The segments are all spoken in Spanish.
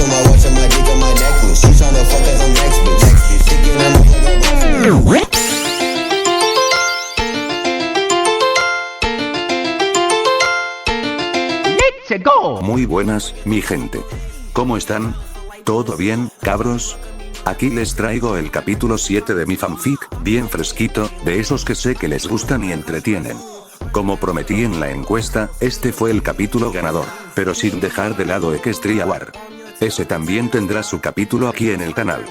on my watch and my dick on my necklace. She tryna fuck cause I'm next bitch. Thinking I'm Let's go. Muy buenas, mi gente. ¿Cómo están? ¿Todo bien, cabros? Aquí les traigo el capítulo 7 de mi fanfic, bien fresquito, de esos que sé que les gustan y entretienen. Como prometí en la encuesta, este fue el capítulo ganador, pero sin dejar de lado Equestria War. Ese también tendrá su capítulo aquí en el canal.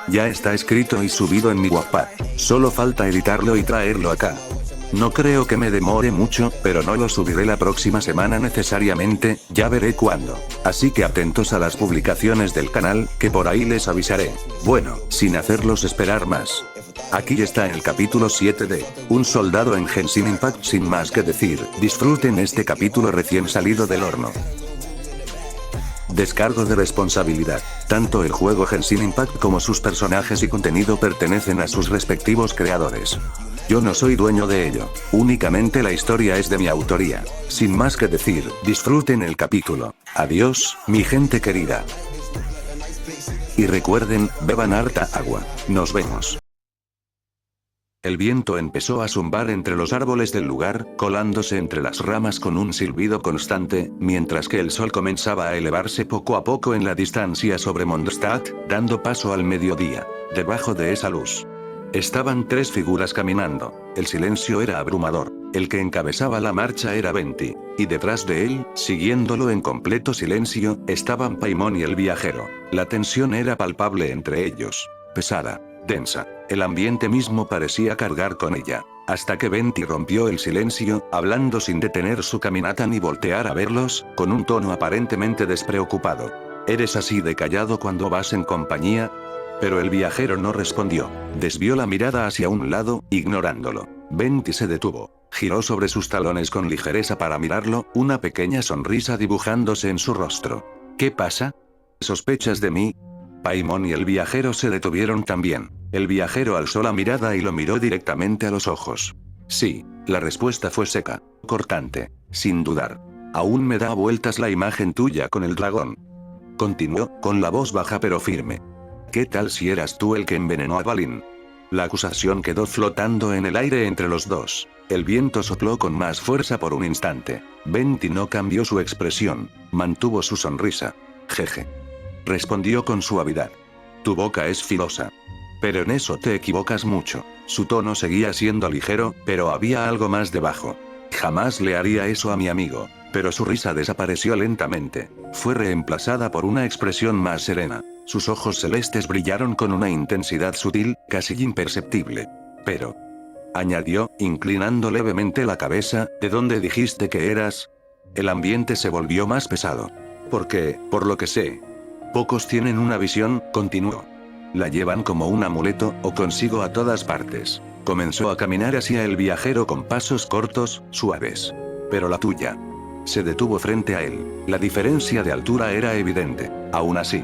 Ya está escrito y subido en mi Wattpad, solo falta editarlo y traerlo acá. No creo que me demore mucho, pero no lo subiré la próxima semana necesariamente, ya veré cuándo. Así que atentos a las publicaciones del canal, que por ahí les avisaré. Bueno, sin hacerlos esperar más. Aquí está el capítulo 7 de Un soldado en Genshin Impact. Sin más que decir, disfruten este capítulo recién salido del horno. Descargo de responsabilidad. Tanto el juego Genshin Impact como sus personajes y contenido pertenecen a sus respectivos creadores. Yo no soy dueño de ello, únicamente la historia es de mi autoría. Sin más que decir, disfruten el capítulo. Adiós, mi gente querida. Y recuerden, beban harta agua. Nos vemos. El viento empezó a zumbar entre los árboles del lugar, colándose entre las ramas con un silbido constante, mientras que el sol comenzaba a elevarse poco a poco en la distancia sobre Mondstadt, dando paso al mediodía. Debajo de esa luz estaban tres figuras caminando. El silencio era abrumador. El que encabezaba la marcha era Venti, y detrás de él, siguiéndolo en completo silencio, estaban Paimon y el viajero. La tensión era palpable entre ellos. Pesada, densa. El ambiente mismo parecía cargar con ella. Hasta que Venti rompió el silencio, hablando sin detener su caminata ni voltear a verlos, con un tono aparentemente despreocupado. ¿Eres así de callado cuando vas en compañía? Pero el viajero no respondió. Desvió la mirada hacia un lado, ignorándolo. Venti se detuvo. Giró sobre sus talones con ligereza para mirarlo, una pequeña sonrisa dibujándose en su rostro. ¿Qué pasa? ¿Sospechas de mí? Paimon y el viajero se detuvieron también. El viajero alzó la mirada y lo miró directamente a los ojos. Sí, la respuesta fue seca, cortante, sin dudar. Aún me da vueltas la imagen tuya con el dragón. Continuó, con la voz baja pero firme. ¿Qué tal si eras tú el que envenenó a Balin? La acusación quedó flotando en el aire entre los dos. El viento sopló con más fuerza por un instante. Venti no cambió su expresión, mantuvo su sonrisa. Jeje. Respondió con suavidad. Tu boca es filosa. Pero en eso te equivocas mucho. Su tono seguía siendo ligero, pero había algo más debajo. Jamás le haría eso a mi amigo. Pero su risa desapareció lentamente. Fue reemplazada por una expresión más serena. Sus ojos celestes brillaron con una intensidad sutil, casi imperceptible. Pero, añadió, inclinando levemente la cabeza, ¿de dónde dijiste que eras? El ambiente se volvió más pesado. Porque, por lo que sé, pocos tienen una visión, continuó. La llevan como un amuleto, o consigo a todas partes. Comenzó a caminar hacia el viajero con pasos cortos, suaves. Pero la tuya. Se detuvo frente a él. La diferencia de altura era evidente. Aún así,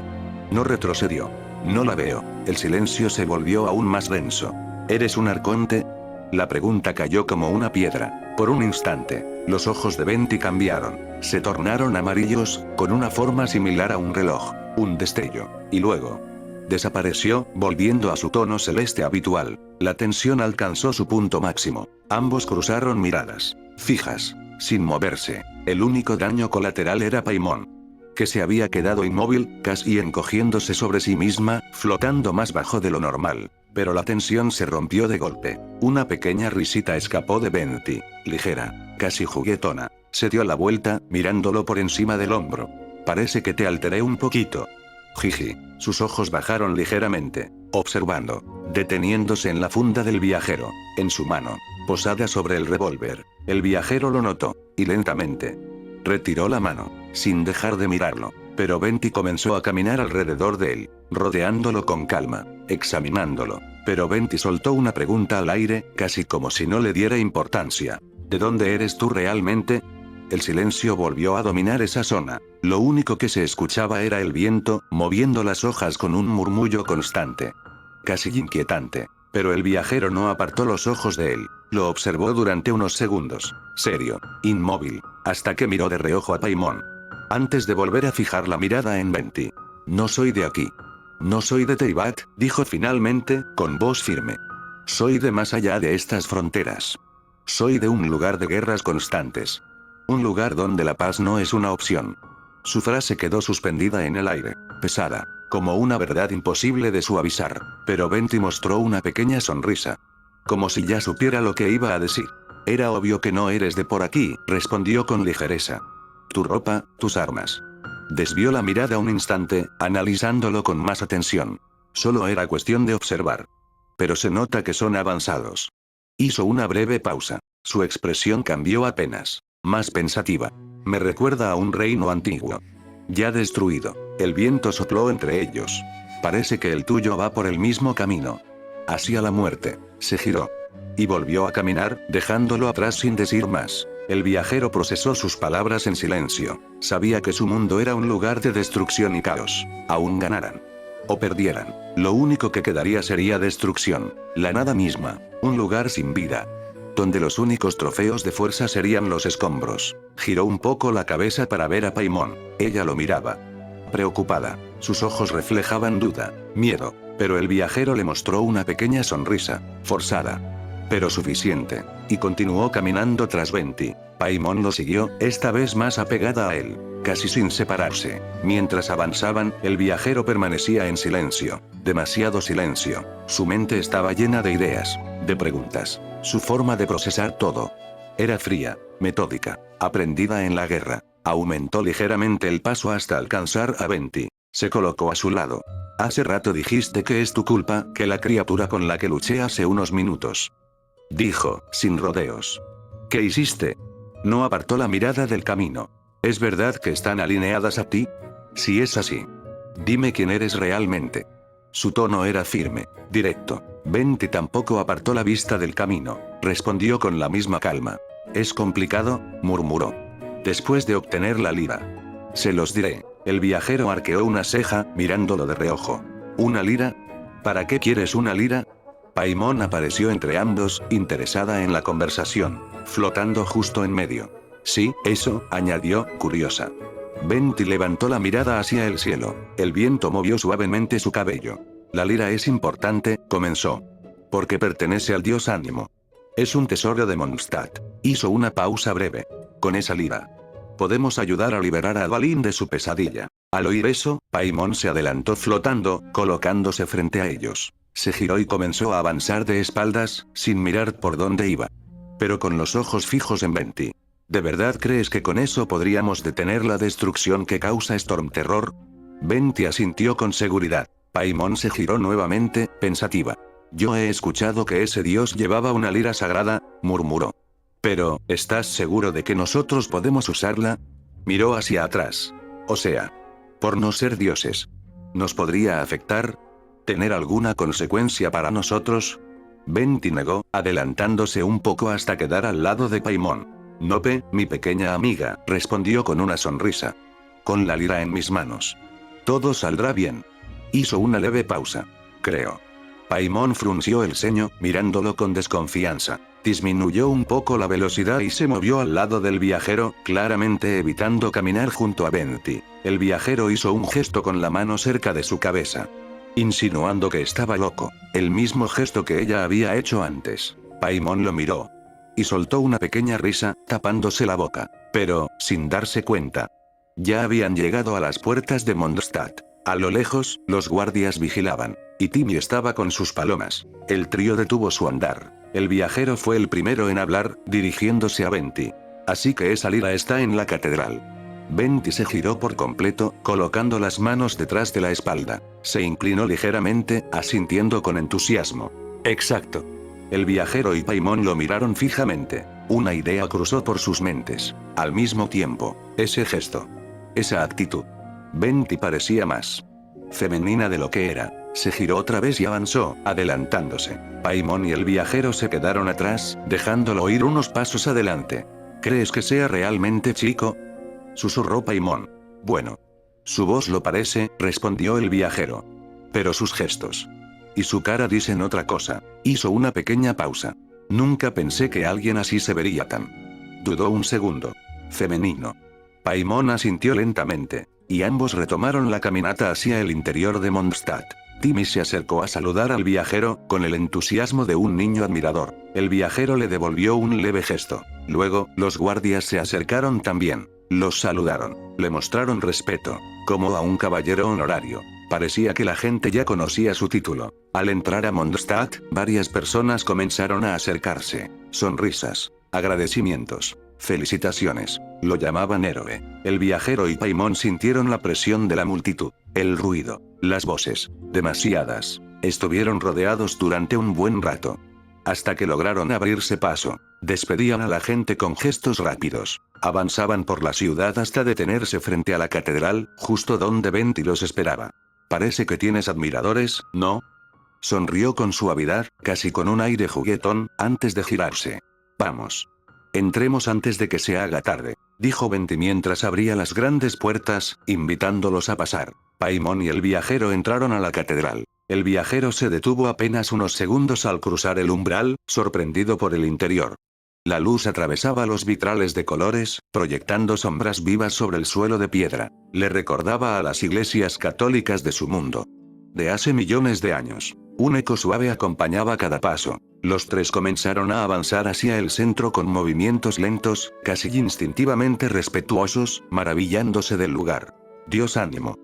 no retrocedió. No la veo. El silencio se volvió aún más denso. ¿Eres un arconte? La pregunta cayó como una piedra. Por un instante, los ojos de Venti cambiaron. Se tornaron amarillos, con una forma similar a un reloj. Un destello. Y luego desapareció, volviendo a su tono celeste habitual. La tensión alcanzó su punto máximo. Ambos cruzaron miradas fijas, sin moverse. El único daño colateral era Paimon, que se había quedado inmóvil, casi encogiéndose sobre sí misma, flotando más bajo de lo normal. Pero la tensión se rompió de golpe. Una pequeña risita escapó de Venti, ligera, casi juguetona. Se dio la vuelta, mirándolo por encima del hombro. Parece que te alteré un poquito. Jiji. Sus ojos bajaron ligeramente, observando, deteniéndose en la funda del viajero, en su mano, posada sobre el revólver. El viajero lo notó, y lentamente retiró la mano, sin dejar de mirarlo. Pero Venti comenzó a caminar alrededor de él, rodeándolo con calma, examinándolo. Pero Venti soltó una pregunta al aire, casi como si no le diera importancia. ¿De dónde eres tú realmente? El silencio volvió a dominar esa zona. Lo único que se escuchaba era el viento, moviendo las hojas con un murmullo constante, casi inquietante. Pero el viajero no apartó los ojos de él. Lo observó durante unos segundos, serio, inmóvil, hasta que miró de reojo a Paimon, antes de volver a fijar la mirada en Venti. No soy de aquí. No soy de Teyvat, dijo finalmente, con voz firme. Soy de más allá de estas fronteras. Soy de un lugar de guerras constantes. Un lugar donde la paz no es una opción. Su frase quedó suspendida en el aire, pesada, como una verdad imposible de suavizar, pero Venti mostró una pequeña sonrisa. Como si ya supiera lo que iba a decir. Era obvio que no eres de por aquí, respondió con ligereza. Tu ropa, tus armas. Desvió la mirada un instante, analizándolo con más atención. Solo era cuestión de observar. Pero se nota que son avanzados. Hizo una breve pausa. Su expresión cambió apenas. Más pensativa. Me recuerda a un reino antiguo. Ya destruido. El viento sopló entre ellos. Parece que el tuyo va por el mismo camino. Hacia la muerte. Se giró. Y volvió a caminar, dejándolo atrás sin decir más. El viajero procesó sus palabras en silencio. Sabía que su mundo era un lugar de destrucción y caos. Aún ganaran o perdieran, lo único que quedaría sería destrucción. La nada misma. Un lugar sin vida. Donde los únicos trofeos de fuerza serían los escombros. Giró un poco la cabeza para ver a Paimon. Ella lo miraba. Preocupada. Sus ojos reflejaban duda, miedo. Pero el viajero le mostró una pequeña sonrisa. Forzada. Pero suficiente. Y continuó caminando tras Venti. Paimon lo siguió, esta vez más apegada a él. Casi sin separarse. Mientras avanzaban, el viajero permanecía en silencio. Demasiado silencio. Su mente estaba llena de ideas, de preguntas. Su forma de procesar todo era fría, metódica, aprendida en la guerra. Aumentó ligeramente el paso hasta alcanzar a Venti. Se colocó a su lado. Hace rato dijiste que es tu culpa, que la criatura con la que luché hace unos minutos. Dijo, sin rodeos. ¿Qué hiciste? No apartó la mirada del camino. ¿Es verdad que están alineadas a ti? Si es así, dime quién eres realmente. Su tono era firme, directo. Venti tampoco apartó la vista del camino. Respondió con la misma calma. ¿Es complicado?, murmuró. Después de obtener la lira. Se los diré. El viajero arqueó una ceja, mirándolo de reojo. ¿Una lira? ¿Para qué quieres una lira? Paimon apareció entre ambos, interesada en la conversación, flotando justo en medio. Sí, eso, añadió, curiosa. Venti levantó la mirada hacia el cielo. El viento movió suavemente su cabello. La lira es importante, comenzó. Porque pertenece al dios Ánimo. Es un tesoro de Mondstadt. Hizo una pausa breve. Con esa lira podemos ayudar a liberar a Dvalin de su pesadilla. Al oír eso, Paimon se adelantó flotando, colocándose frente a ellos. Se giró y comenzó a avanzar de espaldas, sin mirar por dónde iba. Pero con los ojos fijos en Venti. ¿De verdad crees que con eso podríamos detener la destrucción que causa Storm Terror? Venti asintió con seguridad. Paimon se giró nuevamente, pensativa. Yo he escuchado que ese dios llevaba una lira sagrada, murmuró. Pero, ¿estás seguro de que nosotros podemos usarla? Miró hacia atrás. O sea, por no ser dioses. ¿Nos podría afectar? ¿Tener alguna consecuencia para nosotros? Venti negó, adelantándose un poco hasta quedar al lado de Paimon. Nope, mi pequeña amiga, respondió con una sonrisa. Con la lira en mis manos. Todo saldrá bien. Hizo una leve pausa. Creo. Paimon frunció el ceño, mirándolo con desconfianza. Disminuyó un poco la velocidad y se movió al lado del viajero, claramente evitando caminar junto a Venti. El viajero hizo un gesto con la mano cerca de su cabeza, insinuando que estaba loco. El mismo gesto que ella había hecho antes. Paimon lo miró. Y soltó una pequeña risa, tapándose la boca. Pero, sin darse cuenta, ya habían llegado a las puertas de Mondstadt. A lo lejos, los guardias vigilaban. Y Timmy estaba con sus palomas. El trío detuvo su andar. El viajero fue el primero en hablar, dirigiéndose a Venti. Así que esa lira está en la catedral. Venti se giró por completo, colocando las manos detrás de la espalda. Se inclinó ligeramente, asintiendo con entusiasmo. Exacto. El viajero y Paimon lo miraron fijamente. Una idea cruzó por sus mentes. Al mismo tiempo, ese gesto. Esa actitud. Venti parecía más femenina de lo que era. Se giró otra vez y avanzó, adelantándose. Paimon y el viajero se quedaron atrás, dejándolo ir unos pasos adelante. ¿Crees que sea realmente chico?, susurró Paimon. Bueno. Su voz lo parece, respondió el viajero. Pero sus gestos y su cara dicen otra cosa. Hizo una pequeña pausa. Nunca pensé que alguien así se vería tan. Dudó un segundo. Femenino. Paimon asintió lentamente. y ambos retomaron la caminata hacia el interior de Mondstadt. Timmy se acercó a saludar al viajero, con el entusiasmo de un niño admirador. El viajero le devolvió un leve gesto. Luego, los guardias se acercaron también. Los saludaron. Le mostraron respeto, como a un caballero honorario. Parecía que la gente ya conocía su título. Al entrar a Mondstadt, varias personas comenzaron a acercarse. Sonrisas. Agradecimientos. Felicitaciones. Lo llamaban héroe. El viajero y Paimon sintieron la presión de la multitud. El ruido. Las voces. Demasiadas. Estuvieron rodeados durante un buen rato. Hasta que lograron abrirse paso. Despedían a la gente con gestos rápidos. Avanzaban por la ciudad hasta detenerse frente a la catedral, justo donde Venti los esperaba. Parece que tienes admiradores, ¿no? Sonrió con suavidad, casi con un aire juguetón, antes de girarse. Vamos. Entremos antes de que se haga tarde, dijo Venti mientras abría las grandes puertas, invitándolos a pasar. Paimon y el viajero entraron a la catedral. El viajero se detuvo apenas unos segundos al cruzar el umbral, sorprendido por el interior. La luz atravesaba los vitrales de colores, proyectando sombras vivas sobre el suelo de piedra. Le recordaba a las iglesias católicas de su mundo. De hace millones de años. Un eco suave acompañaba cada paso. Los tres comenzaron a avanzar hacia el centro con movimientos lentos, casi instintivamente respetuosos, maravillándose del lugar. Dios ánimo.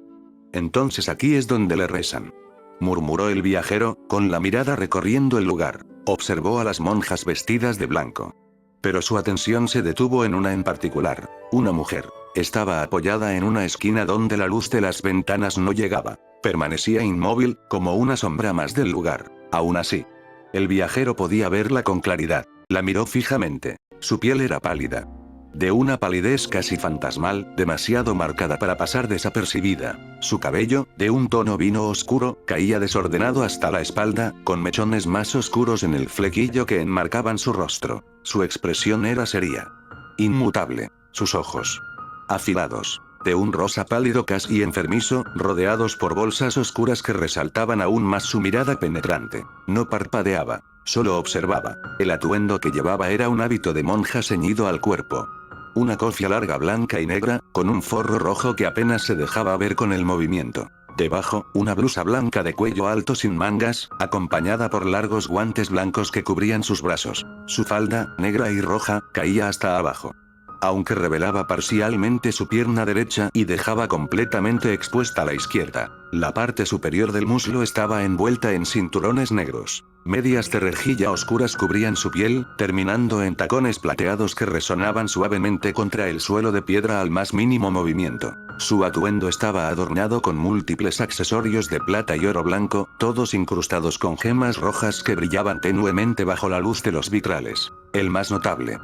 Entonces aquí es donde le rezan. Murmuró el viajero, con la mirada recorriendo el lugar. Observó a las monjas vestidas de blanco. Pero su atención se detuvo en una en particular. Una mujer. Estaba apoyada en una esquina donde la luz de las ventanas no llegaba. Permanecía inmóvil, como una sombra más del lugar. Aún así, el viajero podía verla con claridad. La miró fijamente. Su piel era pálida. De una palidez casi fantasmal, demasiado marcada para pasar desapercibida. Su cabello, de un tono vino oscuro, caía desordenado hasta la espalda, con mechones más oscuros en el flequillo que enmarcaban su rostro. Su expresión era seria. Inmutable. Sus ojos. Afilados. De un rosa pálido casi enfermizo, rodeados por bolsas oscuras que resaltaban aún más su mirada penetrante. No parpadeaba. Solo observaba. El atuendo que llevaba era un hábito de monja ceñido al cuerpo. Una cofia larga blanca y negra, con un forro rojo que apenas se dejaba ver con el movimiento. Debajo, una blusa blanca de cuello alto sin mangas, acompañada por largos guantes blancos que cubrían sus brazos. Su falda, negra y roja, caía hasta abajo. Aunque revelaba parcialmente su pierna derecha y dejaba completamente expuesta la izquierda. La parte superior del muslo estaba envuelta en cinturones negros. Medias de rejilla oscuras cubrían su piel, terminando en tacones plateados que resonaban suavemente contra el suelo de piedra al más mínimo movimiento. Su atuendo estaba adornado con múltiples accesorios de plata y oro blanco, todos incrustados con gemas rojas que brillaban tenuemente bajo la luz de los vitrales. El más notable.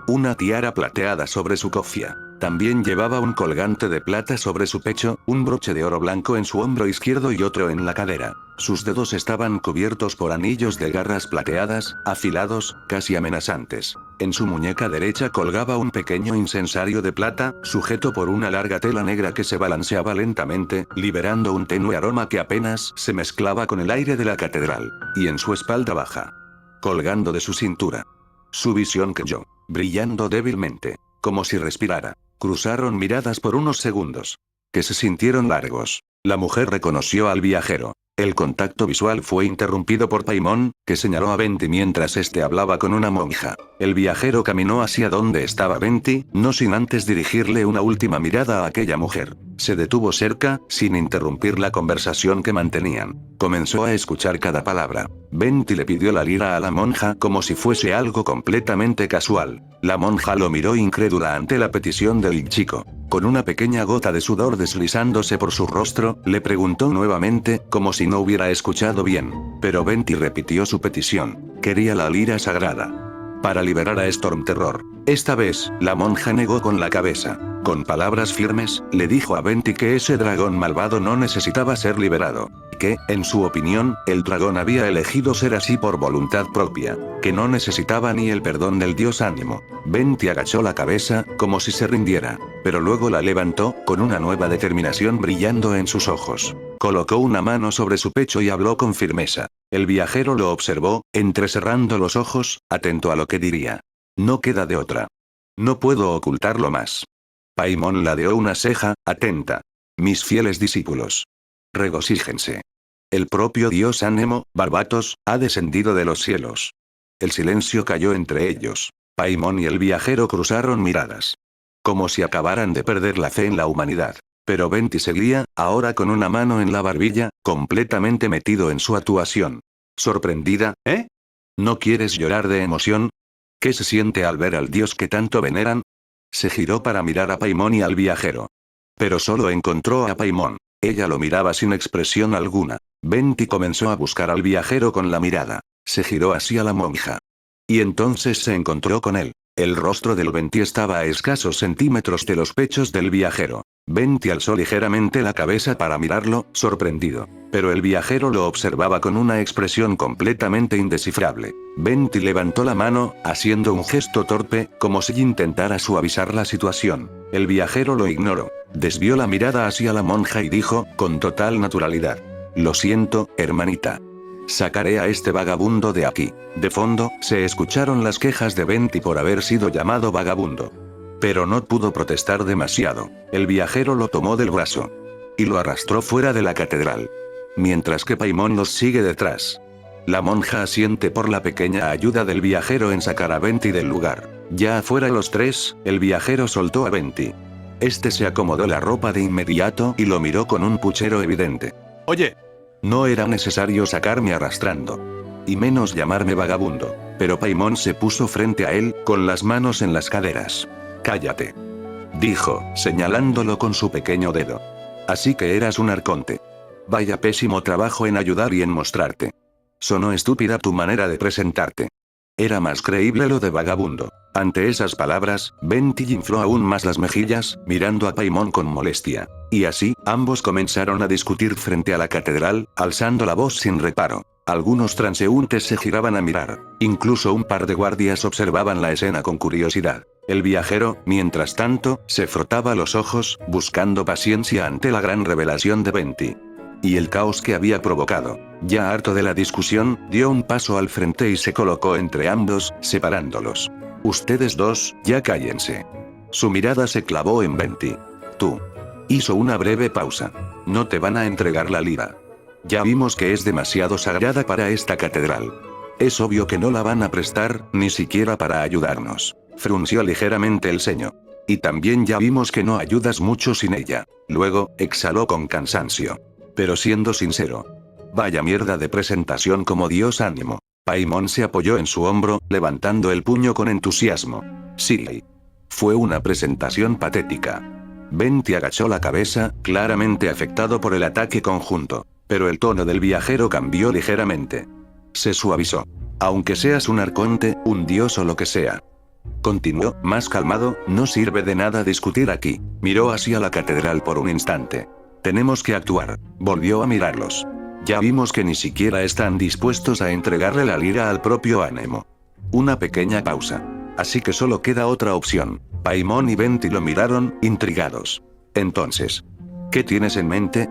Una tiara plateada sobre su cofia. También llevaba un colgante de plata sobre su pecho, un broche de oro blanco en su hombro izquierdo y otro en la cadera. Sus dedos estaban cubiertos por anillos de garras plateadas, afilados, casi amenazantes. En su muñeca derecha colgaba un pequeño incensario de plata, sujeto por una larga tela negra que se balanceaba lentamente, liberando un tenue aroma que apenas se mezclaba con el aire de la catedral. Y en su espalda baja, colgando de su cintura, su visión cayó, brillando débilmente, como si respirara. Cruzaron miradas por unos segundos, que se sintieron largos. La mujer reconoció al viajero. El contacto visual fue interrumpido por Paimon, que señaló a Venti mientras este hablaba con una monja. El viajero caminó hacia donde estaba Venti, no sin antes dirigirle una última mirada a aquella mujer. Se detuvo cerca, sin interrumpir la conversación que mantenían. Comenzó a escuchar cada palabra. Venti le pidió la lira a la monja como si fuese algo completamente casual. La monja lo miró incrédula ante la petición del chico. Con una pequeña gota de sudor deslizándose por su rostro, le preguntó nuevamente, como si no hubiera escuchado bien. Pero Venti repitió su petición. Quería la lira sagrada. Para liberar a Stormterror. Esta vez, la monja negó con la cabeza. Con palabras firmes, le dijo a Venti que ese dragón malvado no necesitaba ser liberado. Que, en su opinión, el dragón había elegido ser así por voluntad propia. Que no necesitaba ni el perdón del dios ánimo. Venti agachó la cabeza, como si se rindiera. Pero luego la levantó, con una nueva determinación brillando en sus ojos. Colocó una mano sobre su pecho y habló con firmeza. El viajero lo observó, entrecerrando los ojos, atento a lo que diría. No queda de otra. No puedo ocultarlo más. Paimon ladeó una ceja, atenta. Mis fieles discípulos. Regocíjense. El propio dios Anemo, Barbatos, ha descendido de los cielos. El silencio cayó entre ellos. Paimon y el viajero cruzaron miradas. Como si acabaran de perder la fe en la humanidad. Pero Venti seguía, ahora con una mano en la barbilla, completamente metido en su actuación. Sorprendida, ¿eh? ¿No quieres llorar de emoción? ¿Qué se siente al ver al dios que tanto veneran? Se giró para mirar a Paimon y al viajero. Pero solo encontró a Paimon. Ella lo miraba sin expresión alguna. Venti comenzó a buscar al viajero con la mirada. Se giró hacia la monja. Y entonces se encontró con él. El rostro del Venti estaba a escasos centímetros de los pechos del viajero. Venti alzó ligeramente la cabeza para mirarlo, sorprendido. Pero el viajero lo observaba con una expresión completamente indescifrable. Venti levantó la mano, haciendo un gesto torpe, como si intentara suavizar la situación. El viajero lo ignoró. Desvió la mirada hacia la monja y dijo, con total naturalidad: lo siento, hermanita. Sacaré a este vagabundo de aquí. De fondo, se escucharon las quejas de Venti por haber sido llamado vagabundo. Pero no pudo protestar demasiado. El viajero lo tomó del brazo. Y lo arrastró fuera de la catedral. Mientras que Paimon los sigue detrás. La monja asiente por la pequeña ayuda del viajero en sacar a Venti del lugar. Ya afuera los tres, el viajero soltó a Venti. Este se acomodó la ropa de inmediato y lo miró con un puchero evidente. Oye. No era necesario sacarme arrastrando. Y menos llamarme vagabundo. Pero Paimon se puso frente a él, con las manos en las caderas. Cállate. Dijo, señalándolo con su pequeño dedo. Así que eras un arconte. Vaya pésimo trabajo en ayudar y en mostrarte. Sonó estúpida tu manera de presentarte. Era más creíble lo de vagabundo. Ante esas palabras, Venti infló aún más las mejillas, mirando a Paimon con molestia. Y así, ambos comenzaron a discutir frente a la catedral, alzando la voz sin reparo. Algunos transeúntes se giraban a mirar. Incluso un par de guardias observaban la escena con curiosidad. El viajero, mientras tanto, se frotaba los ojos, buscando paciencia ante la gran revelación de Venti. Y el caos que había provocado. Ya harto de la discusión, dio un paso al frente y se colocó entre ambos, separándolos. Ustedes dos, ya cállense. Su mirada se clavó en Venti. Tú. Hizo una breve pausa. No te van a entregar la lira. Ya vimos que es demasiado sagrada para esta catedral. Es obvio que no la van a prestar, ni siquiera para ayudarnos. Frunció ligeramente el ceño. Y también ya vimos que no ayudas mucho sin ella. Luego, exhaló con cansancio. Pero siendo sincero. Vaya mierda de presentación como Dios Ánimo. Paimon se apoyó en su hombro, levantando el puño con entusiasmo. Sí. Fue una presentación patética. Venti agachó la cabeza, claramente afectado por el ataque conjunto. Pero el tono del viajero cambió ligeramente. Se suavizó. Aunque seas un arconte, un dios o lo que sea. Continuó, más calmado, no sirve de nada discutir aquí. Miró hacia la catedral por un instante. Tenemos que actuar. Volvió a mirarlos. Ya vimos que ni siquiera están dispuestos a entregarle la lira al propio Anemo. Una pequeña pausa. Así que solo queda otra opción. Paimon y Venti lo miraron, intrigados. Entonces, ¿qué tienes en mente?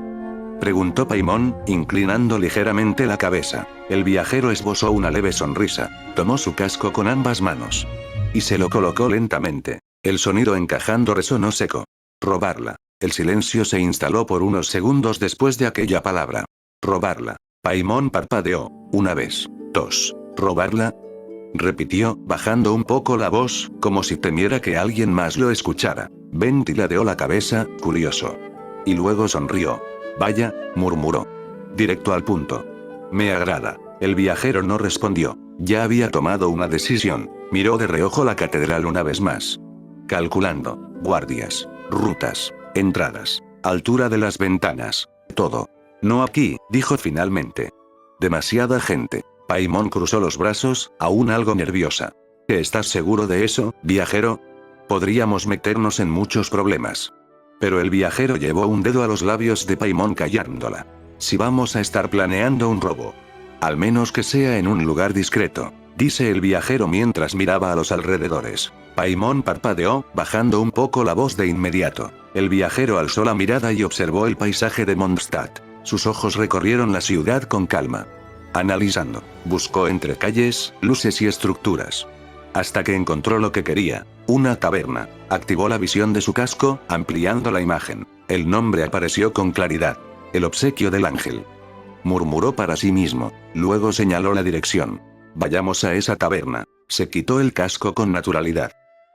Preguntó Paimon, inclinando ligeramente la cabeza. El viajero esbozó una leve sonrisa. Tomó su casco con ambas manos. Y se lo colocó lentamente. El sonido encajando resonó seco. Robarla. El silencio se instaló por unos segundos después de aquella palabra. Robarla. Paimon parpadeó. Una vez. Dos. ¿Robarla? Repitió, bajando un poco la voz, como si temiera que alguien más lo escuchara. Venti ladeó la cabeza, curioso. Y luego sonrió. Vaya, murmuró. Directo al punto. Me agrada. El viajero no respondió. Ya había tomado una decisión. Miró de reojo la catedral una vez más. Calculando. Guardias. Rutas. Entradas. Altura de las ventanas. Todo. No aquí, dijo finalmente. Demasiada gente. Paimon cruzó los brazos, aún algo nerviosa. ¿Estás seguro de eso, viajero? Podríamos meternos en muchos problemas. Pero el viajero llevó un dedo a los labios de Paimon callándola. Si vamos a estar planeando un robo. Al menos que sea en un lugar discreto, dice el viajero mientras miraba a los alrededores. Paimon parpadeó, bajando un poco la voz de inmediato. El viajero alzó la mirada y observó el paisaje de Mondstadt. Sus ojos recorrieron la ciudad con calma. Analizando, buscó entre calles, luces y estructuras. hasta que encontró lo que quería, una taberna. Activó la visión de su casco, ampliando la imagen. El nombre apareció con claridad. El obsequio del ángel. Murmuró para sí mismo. Luego señaló la dirección. Vayamos a esa taberna. Se quitó el casco con naturalidad.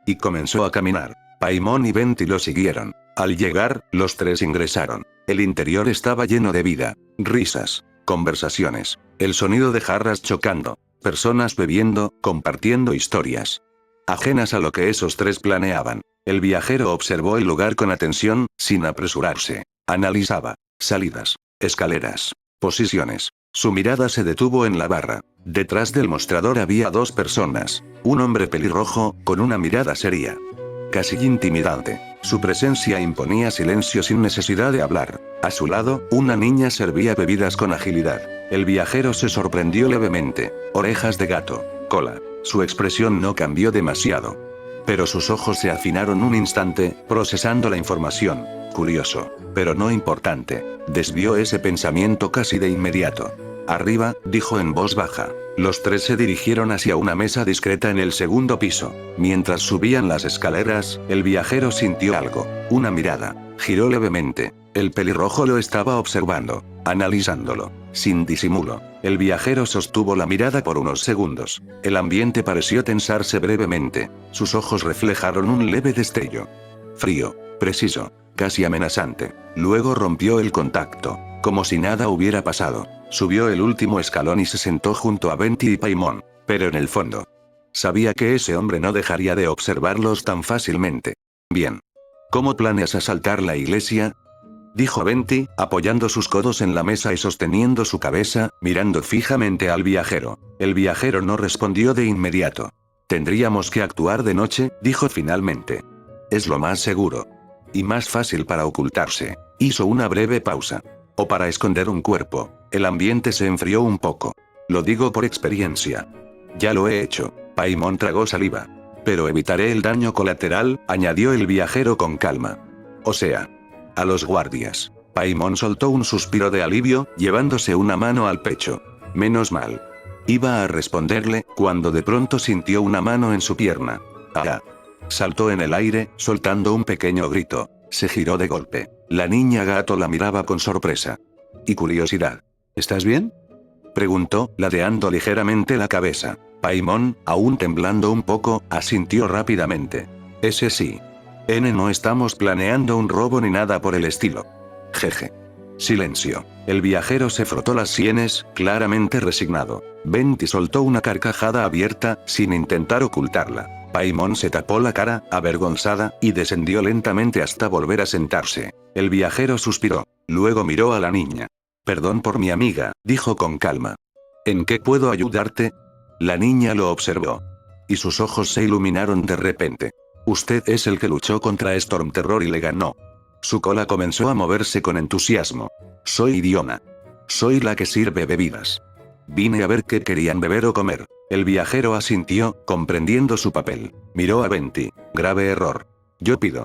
Y comenzó a caminar. Paimon y Venti lo siguieron. Al llegar, los tres ingresaron. El interior estaba lleno de vida, risas, conversaciones, el sonido de jarras chocando, personas bebiendo, compartiendo historias ajenas a lo que esos tres planeaban. El viajero observó el lugar con atención, sin apresurarse. Analizaba salidas, escaleras, posiciones. Su mirada se detuvo en la barra. Detrás del mostrador había dos personas. Un hombre pelirrojo, con una mirada seria, casi intimidante. Su presencia imponía silencio sin necesidad de hablar. A su lado, una niña servía bebidas con agilidad. El viajero se sorprendió levemente. Orejas de gato, cola. Su expresión no cambió demasiado. Pero sus ojos se afinaron un instante, procesando la información. Curioso, pero no importante. Desvió ese pensamiento casi de inmediato. Arriba, dijo en voz baja. Los tres se dirigieron hacia una mesa discreta en el segundo piso. Mientras subían las escaleras, el viajero sintió algo. Una mirada. Giró levemente. El pelirrojo lo estaba observando, analizándolo, sin disimulo. El viajero sostuvo la mirada por unos segundos. El ambiente pareció tensarse brevemente. Sus ojos reflejaron un leve destello. Frío, preciso, casi amenazante. Luego rompió el contacto, como si nada hubiera pasado. Subió el último escalón y se sentó junto a Venti y Paimon. Pero en el fondo, sabía que ese hombre no dejaría de observarlos tan fácilmente. Bien. ¿Cómo planeas asaltar la iglesia?, dijo Venti, apoyando sus codos en la mesa y sosteniendo su cabeza, mirando fijamente al viajero. El viajero no respondió de inmediato. Tendríamos que actuar de noche, dijo finalmente. Es lo más seguro. Y más fácil para ocultarse. Hizo una breve pausa. O para esconder un cuerpo. El ambiente se enfrió un poco. Lo digo por experiencia. Ya lo he hecho. Paimon tragó saliva. Pero evitaré el daño colateral, añadió el viajero con calma. O sea, a los guardias. Paimon soltó un suspiro de alivio, llevándose una mano al pecho. Menos mal. Iba a responderle, cuando de pronto sintió una mano en su pierna. ¡Ah! Saltó en el aire, soltando un pequeño grito. Se giró de golpe. La niña gato la miraba con sorpresa y curiosidad. ¿Estás bien?, preguntó, ladeando ligeramente la cabeza. Paimon, aún temblando un poco, asintió rápidamente. Ese sí. No estamos planeando un robo ni nada por el estilo. Jeje. Silencio. El viajero se frotó las sienes, claramente resignado. Venti soltó una carcajada abierta, sin intentar ocultarla. Paimon se tapó la cara, avergonzada, y descendió lentamente hasta volver a sentarse. El viajero suspiró. Luego miró a la niña. Perdón por mi amiga, dijo con calma. ¿En qué puedo ayudarte? La niña lo observó. Y sus ojos se iluminaron de repente. Usted es el que luchó contra Storm Terror y le ganó. Su cola comenzó a moverse con entusiasmo. Soy Diona. Soy la que sirve bebidas. Vine a ver qué querían beber o comer. El viajero asintió, comprendiendo su papel. Miró a Venti. Grave error. Yo pido.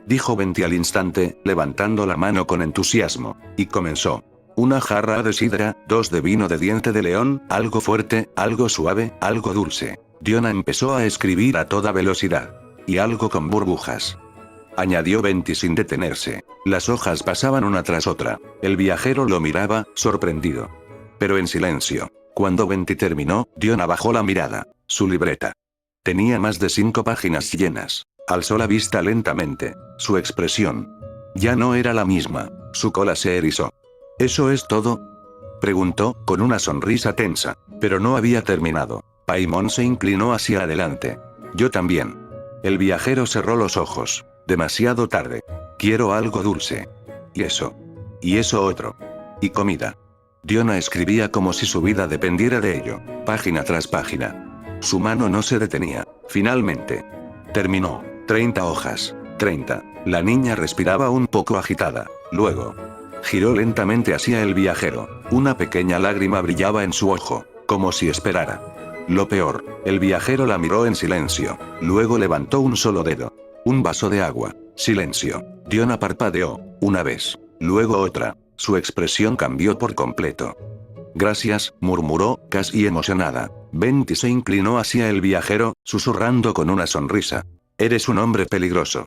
Dijo Venti al instante, levantando la mano con entusiasmo. Y comenzó. Una jarra de sidra, 2 de vino de diente de león, algo fuerte, algo suave, algo dulce. Diona empezó a escribir a toda velocidad. Y algo con burbujas. Añadió Venti sin detenerse. Las hojas pasaban una tras otra. El viajero lo miraba, sorprendido. Pero en silencio. Cuando Venti terminó, Diona bajó la mirada. Su libreta. Tenía más de 5 páginas llenas. Alzó la vista lentamente. Su expresión ya no era la misma. Su cola se erizó. ¿Eso es todo?, preguntó, con una sonrisa tensa. Pero no había terminado. Paimon se inclinó hacia adelante. Yo también. El viajero cerró los ojos. Demasiado tarde. Quiero algo dulce. Y eso. Y eso otro. Y comida. Diona escribía como si su vida dependiera de ello, página tras página. Su mano no se detenía. Finalmente. Terminó. 30 hojas. 30. La niña respiraba un poco agitada. Luego. Giró lentamente hacia el viajero. Una pequeña lágrima brillaba en su ojo, como si esperara lo peor. El viajero la miró en silencio. Luego levantó un solo dedo. Un vaso de agua. Silencio. Diona parpadeó, una vez. Luego otra. Su expresión cambió por completo. Gracias, murmuró, casi emocionada. Venti se inclinó hacia el viajero, susurrando con una sonrisa. Eres un hombre peligroso.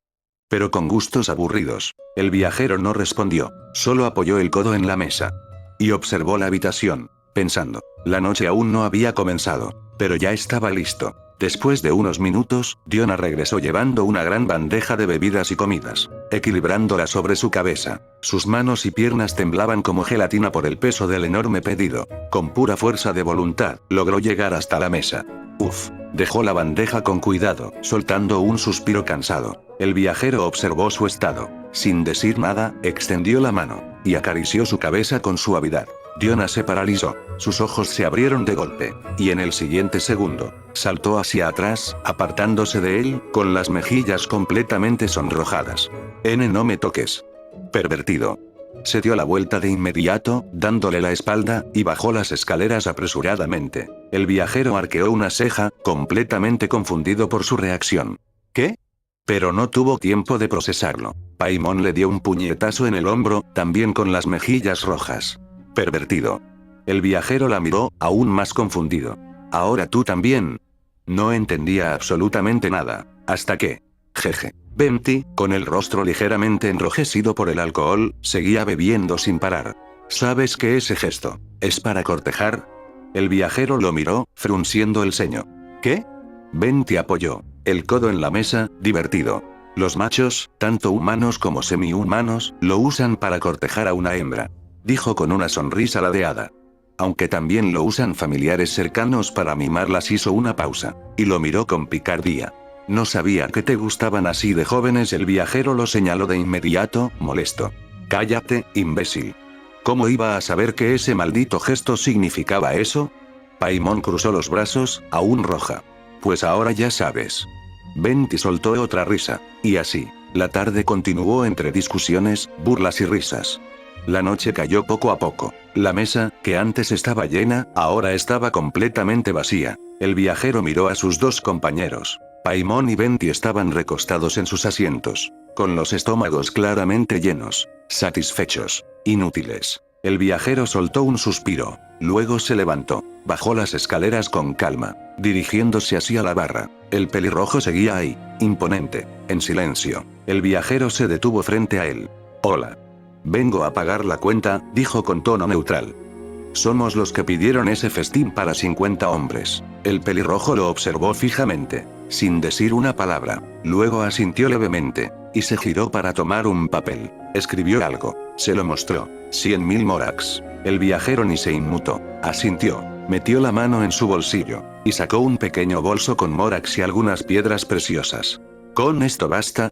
Pero con gustos aburridos. El viajero no respondió, solo apoyó el codo en la mesa. Y observó la habitación, pensando. La noche aún no había comenzado, pero ya estaba listo. Después de unos minutos, Diona regresó llevando una gran bandeja de bebidas y comidas, equilibrándola sobre su cabeza. Sus manos y piernas temblaban como gelatina por el peso del enorme pedido. Con pura fuerza de voluntad, logró llegar hasta la mesa. Uf. Dejó la bandeja con cuidado, soltando un suspiro cansado. El viajero observó su estado. Sin decir nada, extendió la mano, y acarició su cabeza con suavidad. Diona se paralizó, sus ojos se abrieron de golpe, y en el siguiente segundo, saltó hacia atrás, apartándose de él, con las mejillas completamente sonrojadas. No me toques. Pervertido. Se dio la vuelta de inmediato, dándole la espalda, y bajó las escaleras apresuradamente. El viajero arqueó una ceja, completamente confundido por su reacción. ¿Qué? Pero no tuvo tiempo de procesarlo. Paimon le dio un puñetazo en el hombro, también con las mejillas rojas. Pervertido. El viajero la miró, aún más confundido. ¿Ahora tú también? No entendía absolutamente nada, hasta que... Jeje. Venti, con el rostro ligeramente enrojecido por el alcohol, seguía bebiendo sin parar. ¿Sabes que ese gesto es para cortejar? El viajero lo miró, frunciendo el ceño. ¿Qué? Venti apoyó el codo en la mesa, divertido. Los machos, tanto humanos como semi-humanos, lo usan para cortejar a una hembra. Dijo con una sonrisa ladeada. Aunque también lo usan familiares cercanos para mimarlas. Hizo una pausa, y lo miró con picardía. No sabía que te gustaban así de jóvenes. El viajero lo señaló de inmediato, molesto. Cállate, imbécil. ¿Cómo iba a saber que ese maldito gesto significaba eso? Paimon cruzó los brazos, aún roja. Pues ahora ya sabes. Venti soltó otra risa, y así, la tarde continuó entre discusiones, burlas y risas. La noche cayó poco a poco. La mesa, que antes estaba llena, ahora estaba completamente vacía. El viajero miró a sus dos compañeros. Paimon y Venti estaban recostados en sus asientos, con los estómagos claramente llenos, satisfechos, inútiles. El viajero soltó un suspiro, luego se levantó, bajó las escaleras con calma, dirigiéndose hacia la barra. El pelirrojo seguía ahí, imponente, en silencio. El viajero se detuvo frente a él. Hola. Vengo a pagar la cuenta, dijo con tono neutral. Somos los que pidieron ese festín para 50 hombres. El pelirrojo lo observó fijamente, sin decir una palabra. Luego asintió levemente, y se giró para tomar un papel. Escribió algo. Se lo mostró. 100.000 morax. El viajero ni se inmutó. Asintió. Metió la mano en su bolsillo, y sacó un pequeño bolso con morax y algunas piedras preciosas. ¿Con esto basta?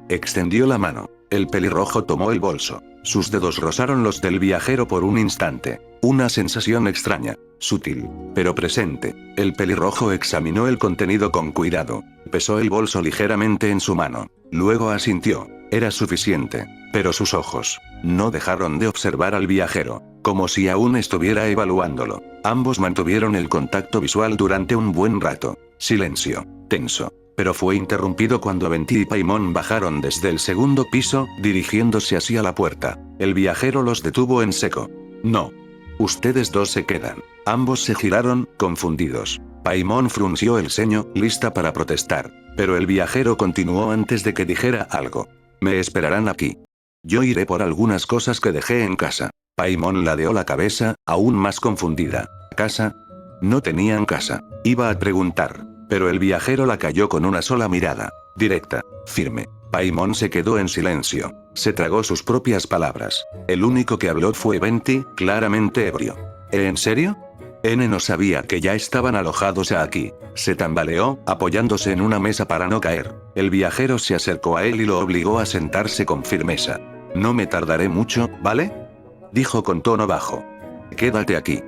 Extendió la mano. El pelirrojo tomó el bolso. Sus dedos rozaron los del viajero por un instante. Una sensación extraña, sutil, pero presente. El pelirrojo examinó el contenido con cuidado. Pesó el bolso ligeramente en su mano. Luego asintió. Era suficiente. Pero sus ojos no dejaron de observar al viajero, como si aún estuviera evaluándolo. Ambos mantuvieron el contacto visual durante un buen rato. Silencio. Tenso. Pero fue interrumpido cuando Venti y Paimon bajaron desde el segundo piso, dirigiéndose hacia la puerta. El viajero los detuvo en seco. No. Ustedes dos se quedan. Ambos se giraron, confundidos. Paimon frunció el ceño, lista para protestar. Pero el viajero continuó antes de que dijera algo. Me esperarán aquí. Yo iré por algunas cosas que dejé en casa. Paimon ladeó la cabeza, aún más confundida. ¿Casa? No tenían casa. Iba a preguntar. Pero el viajero la calló con una sola mirada. Directa. Firme. Paimon se quedó en silencio. Se tragó sus propias palabras. El único que habló fue Venti, claramente ebrio. ¿En serio? No sabía que ya estaban alojados aquí. Se tambaleó, apoyándose en una mesa para no caer. El viajero se acercó a él y lo obligó a sentarse con firmeza. No me tardaré mucho, ¿vale? Dijo con tono bajo. Quédate aquí.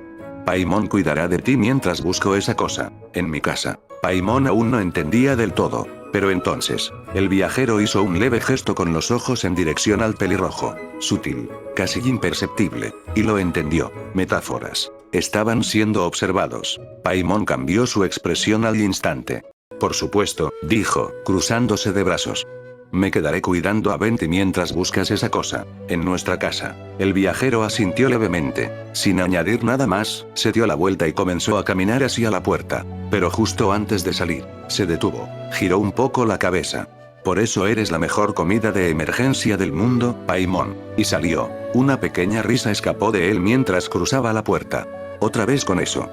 Paimon cuidará de ti mientras busco esa cosa, en mi casa. Paimon aún no entendía del todo, pero entonces, el viajero hizo un leve gesto con los ojos en dirección al pelirrojo, sutil, casi imperceptible, y lo entendió. Metáforas. Estaban siendo observados. Paimon cambió su expresión al instante. Por supuesto, dijo, cruzándose de brazos. Me quedaré cuidando a Venti mientras buscas esa cosa. En nuestra casa. El viajero asintió levemente. Sin añadir nada más, se dio la vuelta y comenzó a caminar hacia la puerta. Pero justo antes de salir, se detuvo. Giró un poco la cabeza. Por eso eres la mejor comida de emergencia del mundo, Paimon. Y salió. Una pequeña risa escapó de él mientras cruzaba la puerta. Otra vez con eso.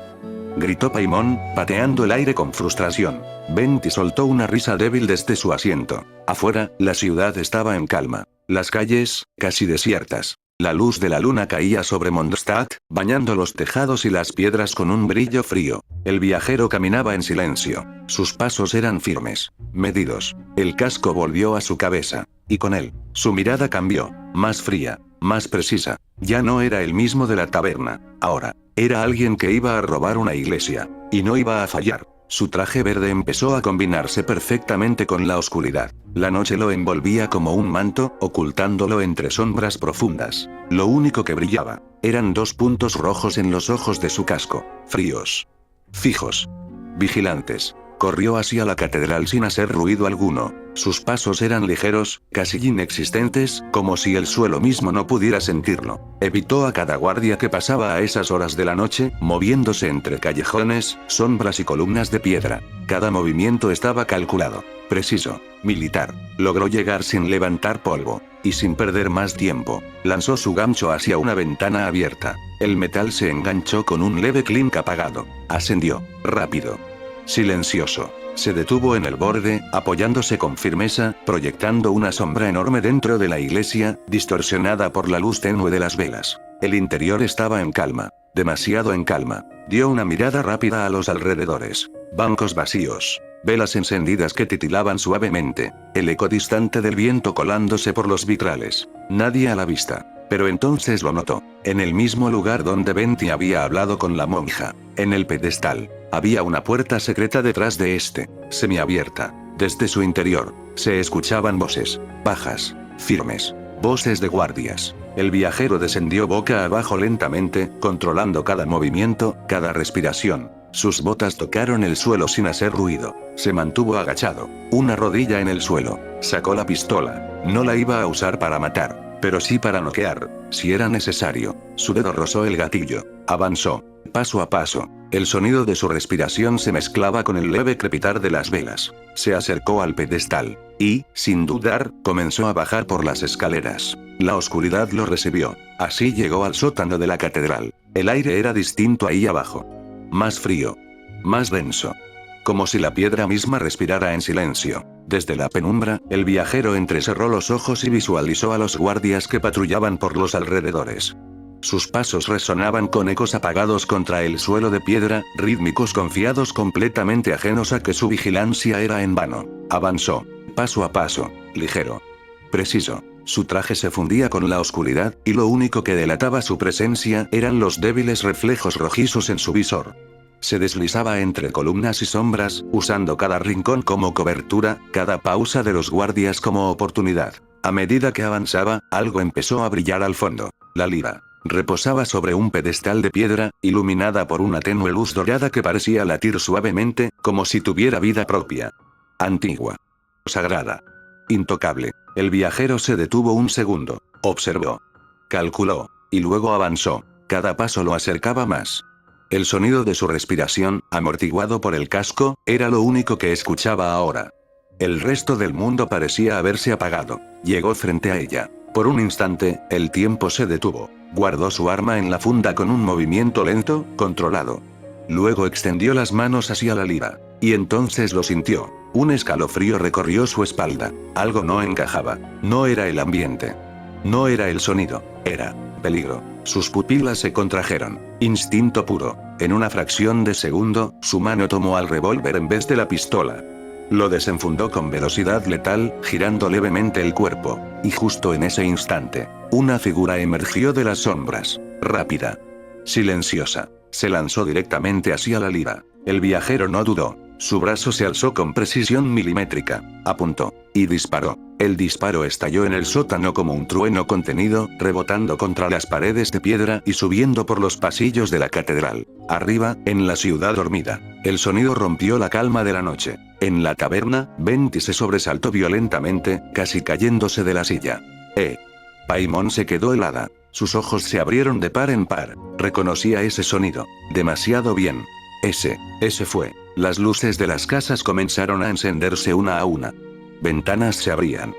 Gritó Paimon, pateando el aire con frustración. Venti soltó una risa débil desde su asiento. Afuera, la ciudad estaba en calma. Las calles, casi desiertas. La luz de la luna caía sobre Mondstadt, bañando los tejados y las piedras con un brillo frío. El viajero caminaba en silencio. Sus pasos eran firmes, medidos. El casco volvió a su cabeza. Y con él, su mirada cambió, más fría, más precisa. Ya no era el mismo de la taberna. Ahora, era alguien que iba a robar una iglesia. Y no iba a fallar. Su traje verde empezó a combinarse perfectamente con la oscuridad. La noche lo envolvía como un manto, ocultándolo entre sombras profundas. Lo único que brillaba, eran 2 puntos rojos en los ojos de su casco. Fríos. Fijos. Vigilantes. Corrió hacia la catedral sin hacer ruido alguno. Sus pasos eran ligeros, casi inexistentes, como si el suelo mismo no pudiera sentirlo. Evitó a cada guardia que pasaba a esas horas de la noche, moviéndose entre callejones, sombras y columnas de piedra. Cada movimiento estaba calculado, preciso, militar. Logró llegar sin levantar polvo. Y sin perder más tiempo, lanzó su gancho hacia una ventana abierta. El metal se enganchó con un leve clink apagado. Ascendió, rápido. Silencioso. Se detuvo en el borde, apoyándose con firmeza, proyectando una sombra enorme dentro de la iglesia, distorsionada por la luz tenue de las velas. El interior estaba en calma. Demasiado en calma. Dio una mirada rápida a los alrededores. Bancos vacíos. Velas encendidas que titilaban suavemente. El eco distante del viento colándose por los vitrales. Nadie a la vista. Pero entonces lo notó. En el mismo lugar donde Venti había hablado con la monja. En el pedestal. Había una puerta secreta detrás de este. Semiabierta. Desde su interior, se escuchaban voces. Bajas. Firmes. Voces de guardias. El viajero descendió boca abajo lentamente, controlando cada movimiento, cada respiración. Sus botas tocaron el suelo sin hacer ruido. Se mantuvo agachado. Una rodilla en el suelo. Sacó la pistola. No la iba a usar para matar, pero sí para noquear, si era necesario. Su dedo rozó el gatillo. Avanzó. Paso a paso. El sonido de su respiración se mezclaba con el leve crepitar de las velas. Se acercó al pedestal. Y, sin dudar, comenzó a bajar por las escaleras. La oscuridad lo recibió. Así llegó al sótano de la catedral. El aire era distinto ahí abajo. Más frío. Más denso. Como si la piedra misma respirara en silencio. Desde la penumbra, el viajero entrecerró los ojos y visualizó a los guardias que patrullaban por los alrededores. Sus pasos resonaban con ecos apagados contra el suelo de piedra, rítmicos, confiados, completamente ajenos a que su vigilancia era en vano. Avanzó. Paso a paso. Ligero. Preciso. Su traje se fundía con la oscuridad, y lo único que delataba su presencia eran los débiles reflejos rojizos en su visor. Se deslizaba entre columnas y sombras, usando cada rincón como cobertura, cada pausa de los guardias como oportunidad. A medida que avanzaba, algo empezó a brillar al fondo. La lira. Reposaba sobre un pedestal de piedra, iluminada por una tenue luz dorada que parecía latir suavemente, como si tuviera vida propia. Antigua. Sagrada. Intocable. El viajero se detuvo un segundo. Observó. Calculó. Y luego avanzó. Cada paso lo acercaba más. El sonido de su respiración, amortiguado por el casco, era lo único que escuchaba ahora. El resto del mundo parecía haberse apagado. Llegó frente a ella. Por un instante, el tiempo se detuvo. Guardó su arma en la funda con un movimiento lento, controlado. Luego extendió las manos hacia la lira. Y entonces lo sintió. Un escalofrío recorrió su espalda. Algo no encajaba. No era el ambiente. No era el sonido. Era peligro. Sus pupilas se contrajeron. Instinto puro. En una fracción de segundo, su mano tomó al revólver en vez de la pistola. Lo desenfundó con velocidad letal, girando levemente el cuerpo. Y justo en ese instante, una figura emergió de las sombras. Rápida. Silenciosa. Se lanzó directamente hacia la lira. El viajero no dudó. Su brazo se alzó con precisión milimétrica, apuntó, y disparó. El disparo estalló en el sótano como un trueno contenido, rebotando contra las paredes de piedra y subiendo por los pasillos de la catedral. Arriba, en la ciudad dormida, el sonido rompió la calma de la noche. En la taberna, Venti se sobresaltó violentamente, casi cayéndose de la silla. Paimon se quedó helada. Sus ojos se abrieron de par en par. Reconocía ese sonido. Demasiado bien. Ese fue. Las luces de las casas comenzaron a encenderse una a una. Ventanas se abrían.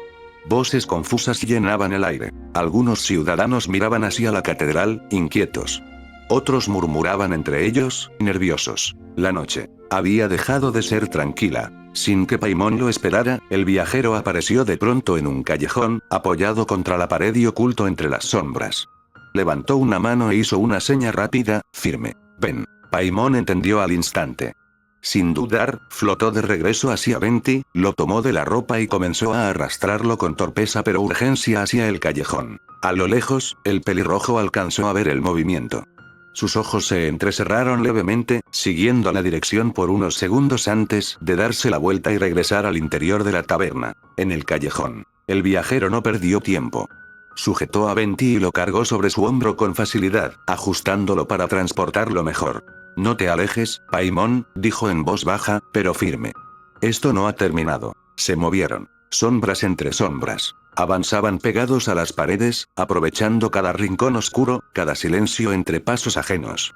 Voces confusas llenaban el aire. Algunos ciudadanos miraban hacia la catedral, inquietos. Otros murmuraban entre ellos, nerviosos. La noche había dejado de ser tranquila. Sin que Paimon lo esperara, el viajero apareció de pronto en un callejón, apoyado contra la pared y oculto entre las sombras. Levantó una mano e hizo una seña rápida, firme. Ven. Paimon entendió al instante. Sin dudar, flotó de regreso hacia Venti, lo tomó de la ropa y comenzó a arrastrarlo con torpeza pero urgencia hacia el callejón. A lo lejos, el pelirrojo alcanzó a ver el movimiento. Sus ojos se entrecerraron levemente, siguiendo la dirección por unos segundos antes de darse la vuelta y regresar al interior de la taberna. En el callejón, el viajero no perdió tiempo. Sujetó a Venti y lo cargó sobre su hombro con facilidad, ajustándolo para transportarlo mejor. No te alejes, Paimon, dijo en voz baja, pero firme. Esto no ha terminado. Se movieron. Sombras entre sombras. Avanzaban pegados a las paredes, aprovechando cada rincón oscuro, cada silencio entre pasos ajenos.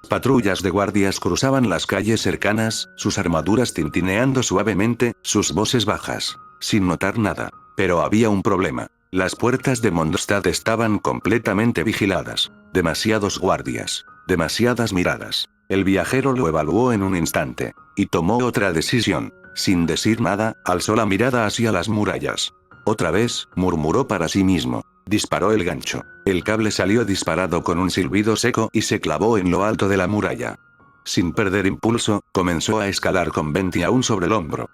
Patrullas de guardias cruzaban las calles cercanas, sus armaduras tintineando suavemente, sus voces bajas. Sin notar nada. Pero había un problema. Las puertas de Mondstadt estaban completamente vigiladas. Demasiados guardias. Demasiadas miradas. El viajero lo evaluó en un instante. Y tomó otra decisión. Sin decir nada, alzó la mirada hacia las murallas. Otra vez, murmuró para sí mismo. Disparó el gancho. El cable salió disparado con un silbido seco y se clavó en lo alto de la muralla. Sin perder impulso, comenzó a escalar con Venti aún sobre el hombro.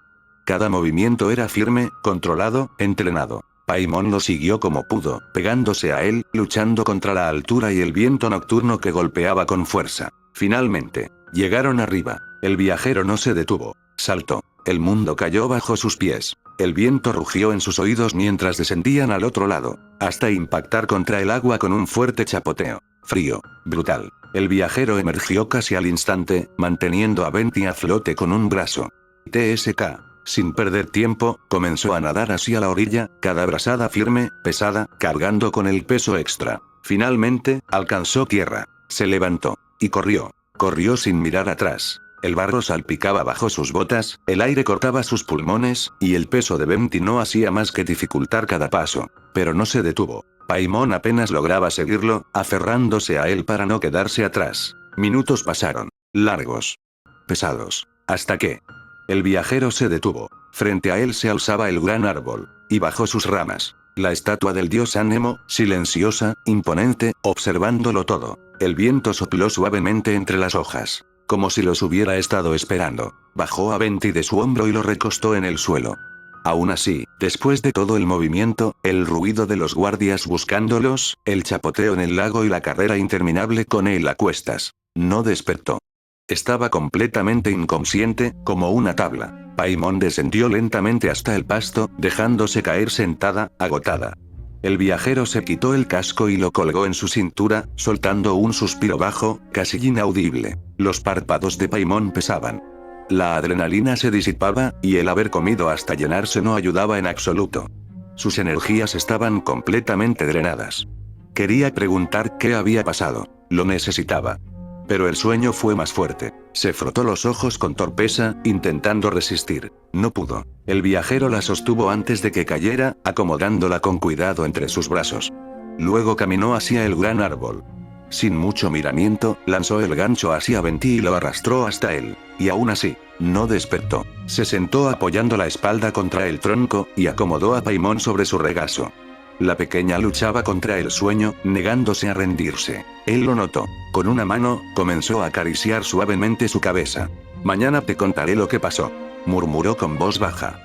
Cada movimiento era firme, controlado, entrenado. Paimon lo siguió como pudo, pegándose a él, luchando contra la altura y el viento nocturno que golpeaba con fuerza. Finalmente, llegaron arriba. El viajero no se detuvo. Saltó. El mundo cayó bajo sus pies. El viento rugió en sus oídos mientras descendían al otro lado, hasta impactar contra el agua con un fuerte chapoteo. Frío. Brutal. El viajero emergió casi al instante, manteniendo a Venti a flote con un brazo. TSK. Sin perder tiempo, comenzó a nadar hacia la orilla, cada brazada firme, pesada, cargando con el peso extra. Finalmente, alcanzó tierra. Se levantó. Y corrió. Corrió sin mirar atrás. El barro salpicaba bajo sus botas, el aire cortaba sus pulmones, y el peso de Venti no hacía más que dificultar cada paso. Pero no se detuvo. Paimon apenas lograba seguirlo, aferrándose a él para no quedarse atrás. Minutos pasaron. Largos. Pesados. Hasta que el viajero se detuvo. Frente a él se alzaba el gran árbol. Y bajo sus ramas, la estatua del dios Anemo, silenciosa, imponente, observándolo todo. El viento sopló suavemente entre las hojas. Como si los hubiera estado esperando. Bajó a Venti de su hombro y lo recostó en el suelo. Aún así, después de todo el movimiento, el ruido de los guardias buscándolos, el chapoteo en el lago y la carrera interminable con él a cuestas, no despertó. Estaba completamente inconsciente, como una tabla. Paimon descendió lentamente hasta el pasto, dejándose caer sentada, agotada. El viajero se quitó el casco y lo colgó en su cintura, soltando un suspiro bajo, casi inaudible. Los párpados de Paimon pesaban. La adrenalina se disipaba, y el haber comido hasta llenarse no ayudaba en absoluto. Sus energías estaban completamente drenadas. Quería preguntar qué había pasado. Lo necesitaba. Pero el sueño fue más fuerte. Se frotó los ojos con torpeza, intentando resistir. No pudo. El viajero la sostuvo antes de que cayera, acomodándola con cuidado entre sus brazos. Luego caminó hacia el gran árbol. Sin mucho miramiento, lanzó el gancho hacia Venti y lo arrastró hasta él. Y aún así, no despertó. Se sentó apoyando la espalda contra el tronco, y acomodó a Paimon sobre su regazo. La pequeña luchaba contra el sueño, negándose a rendirse. Él lo notó. Con una mano, comenzó a acariciar suavemente su cabeza. Mañana te contaré lo que pasó, murmuró con voz baja.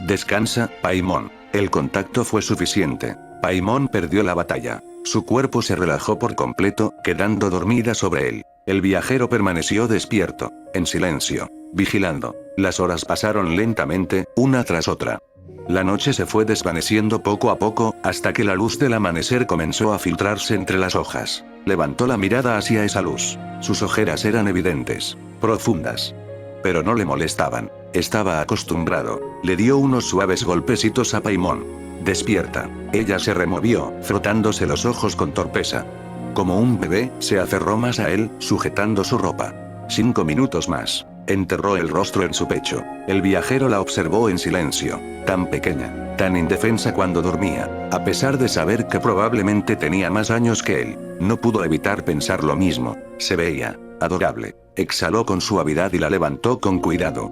Descansa, Paimon. El contacto fue suficiente. Paimon perdió la batalla. Su cuerpo se relajó por completo, quedando dormida sobre él. El viajero permaneció despierto, en silencio. vigilando. Las horas pasaron lentamente, una tras otra. La noche se fue desvaneciendo poco a poco, hasta que la luz del amanecer comenzó a filtrarse entre las hojas. Levantó la mirada hacia esa luz. Sus ojeras eran evidentes, profundas. Pero no le molestaban. Estaba acostumbrado. Le dio unos suaves golpecitos a Paimon. Despierta. Ella se removió, frotándose los ojos con torpeza. Como un bebé, se aferró más a él, sujetando su ropa. 5 minutos más. Enterró el rostro en su pecho. El viajero la observó en silencio. Tan pequeña, tan indefensa cuando dormía. A pesar de saber que probablemente tenía más años que él, no pudo evitar pensar lo mismo. Se veía adorable. Exhaló con suavidad y la levantó con cuidado.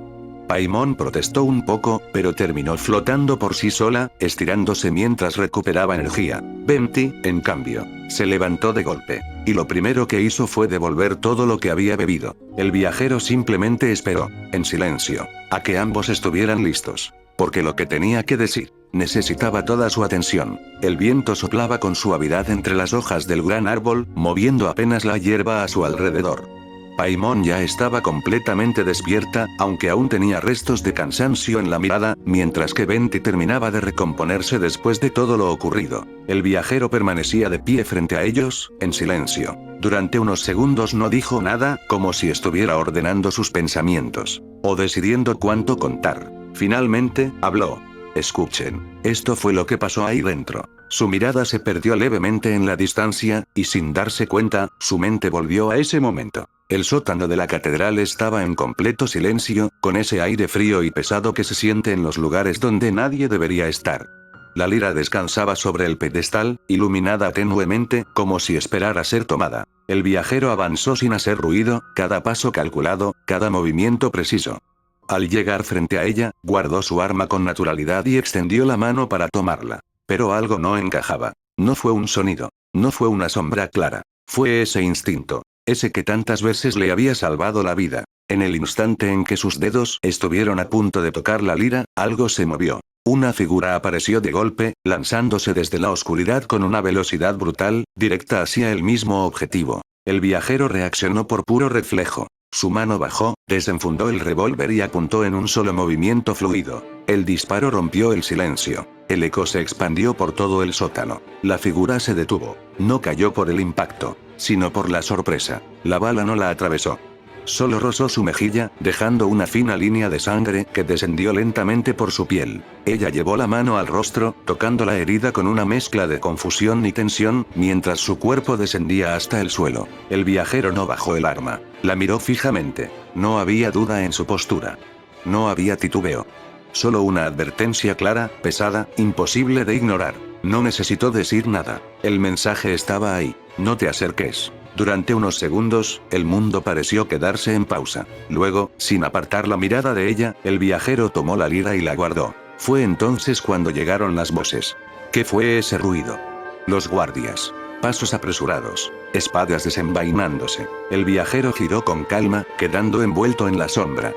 Paimon protestó un poco, pero terminó flotando por sí sola, estirándose mientras recuperaba energía. Venti, en cambio, se levantó de golpe. Y lo primero que hizo fue devolver todo lo que había bebido. El viajero simplemente esperó, en silencio, a que ambos estuvieran listos. Porque lo que tenía que decir, necesitaba toda su atención. El viento soplaba con suavidad entre las hojas del gran árbol, moviendo apenas la hierba a su alrededor. Paimon ya estaba completamente despierta, aunque aún tenía restos de cansancio en la mirada, mientras que Venti terminaba de recomponerse después de todo lo ocurrido. El viajero permanecía de pie frente a ellos, en silencio. Durante unos segundos no dijo nada, como si estuviera ordenando sus pensamientos, o decidiendo cuánto contar. Finalmente, habló. Escuchen. Esto fue lo que pasó ahí dentro. Su mirada se perdió levemente en la distancia, y sin darse cuenta, su mente volvió a ese momento. El sótano de la catedral estaba en completo silencio, con ese aire frío y pesado que se siente en los lugares donde nadie debería estar. La lira descansaba sobre el pedestal, iluminada tenuemente, como si esperara ser tomada. El viajero avanzó sin hacer ruido, cada paso calculado, cada movimiento preciso. Al llegar frente a ella, guardó su arma con naturalidad y extendió la mano para tomarla. Pero algo no encajaba. No fue un sonido. No fue una sombra clara. Fue ese instinto. Ese que tantas veces le había salvado la vida. En el instante en que sus dedos estuvieron a punto de tocar la lira, algo se movió. Una figura apareció de golpe, lanzándose desde la oscuridad con una velocidad brutal, directa hacia el mismo objetivo. El viajero reaccionó por puro reflejo. Su mano bajó, desenfundó el revólver y apuntó en un solo movimiento fluido. El disparo rompió el silencio. El eco se expandió por todo el sótano. La figura se detuvo. No cayó por el impacto, sino por la sorpresa. La bala no la atravesó. Solo rozó su mejilla, dejando una fina línea de sangre que descendió lentamente por su piel. Ella llevó la mano al rostro, tocando la herida con una mezcla de confusión y tensión, mientras su cuerpo descendía hasta el suelo. El viajero no bajó el arma. La miró fijamente. No había duda en su postura. No había titubeo. Solo una advertencia clara, pesada, imposible de ignorar. No necesitó decir nada. El mensaje estaba ahí. No te acerques. Durante unos segundos, el mundo pareció quedarse en pausa. Luego, sin apartar la mirada de ella, el viajero tomó la lira y la guardó. Fue entonces cuando llegaron las voces. ¿Qué fue ese ruido? Los guardias. Pasos apresurados. Espadas desenvainándose. El viajero giró con calma, quedando envuelto en la sombra.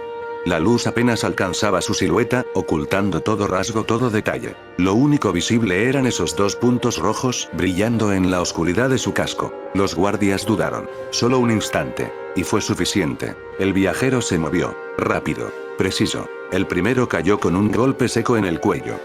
La luz apenas alcanzaba su silueta, ocultando todo rasgo, todo detalle. Lo único visible eran esos 2 puntos rojos, brillando en la oscuridad de su casco. Los guardias dudaron. Solo un instante. Y fue suficiente. El viajero se movió. Rápido. Preciso. El primero cayó con un golpe seco en el cuello.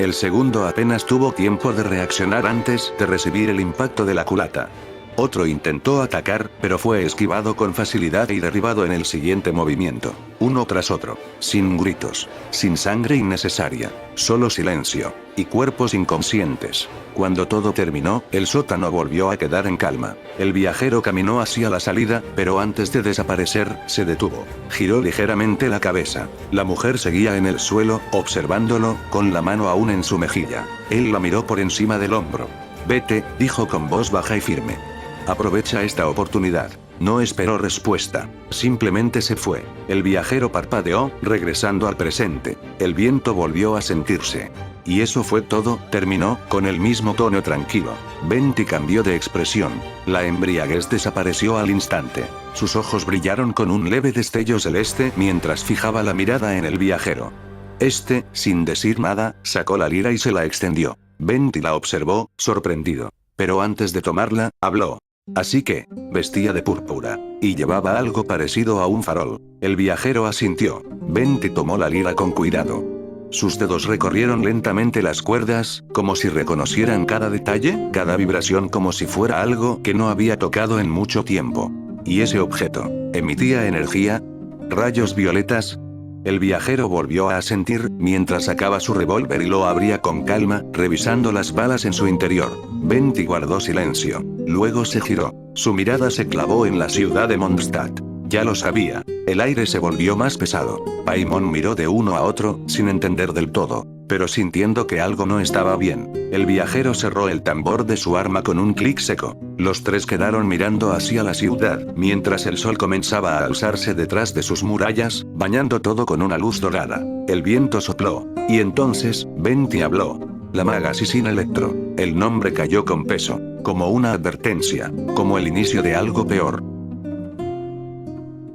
El segundo apenas tuvo tiempo de reaccionar antes de recibir el impacto de la culata. Otro intentó atacar, pero fue esquivado con facilidad y derribado en el siguiente movimiento. Uno tras otro. Sin gritos. Sin sangre innecesaria. Solo silencio. Y cuerpos inconscientes. Cuando todo terminó, el sótano volvió a quedar en calma. El viajero caminó hacia la salida, pero antes de desaparecer, se detuvo. Giró ligeramente la cabeza. La mujer seguía en el suelo, observándolo, con la mano aún en su mejilla. Él la miró por encima del hombro. Vete, dijo con voz baja y firme. Aprovecha esta oportunidad. No esperó respuesta. Simplemente se fue. El viajero parpadeó, regresando al presente. El viento volvió a sentirse. Y eso fue todo, terminó, con el mismo tono tranquilo. Venti cambió de expresión. La embriaguez desapareció al instante. Sus ojos brillaron con un leve destello celeste mientras fijaba la mirada en el viajero. Este, sin decir nada, sacó la lira y se la extendió. Venti la observó, sorprendido. Pero antes de tomarla, habló. Así que, vestía de púrpura. y llevaba algo parecido a un farol. El viajero asintió. Venti tomó la lira con cuidado. Sus dedos recorrieron lentamente las cuerdas, como si reconocieran cada detalle, cada vibración, como si fuera algo que no había tocado en mucho tiempo. ¿Y ese objeto emitía energía? ¿Rayos violetas? El viajero volvió a asentir, mientras sacaba su revólver y lo abría con calma, revisando las balas en su interior. Venti guardó silencio. Luego se giró. Su mirada se clavó en la ciudad de Mondstadt. Ya lo sabía. El aire se volvió más pesado. Paimon miró de uno a otro, sin entender del todo, pero sintiendo que algo no estaba bien. El viajero cerró el tambor de su arma con un clic seco. Los tres quedaron mirando hacia la ciudad, mientras el sol comenzaba a alzarse detrás de sus murallas, bañando todo con una luz dorada. El viento sopló. Y entonces, Venti habló. La maga Sisin Electro. El nombre cayó con peso, como una advertencia, como el inicio de algo peor.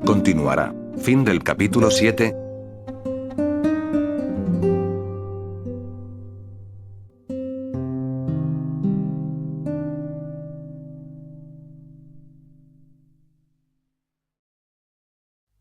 Continuará. Fin del capítulo 7.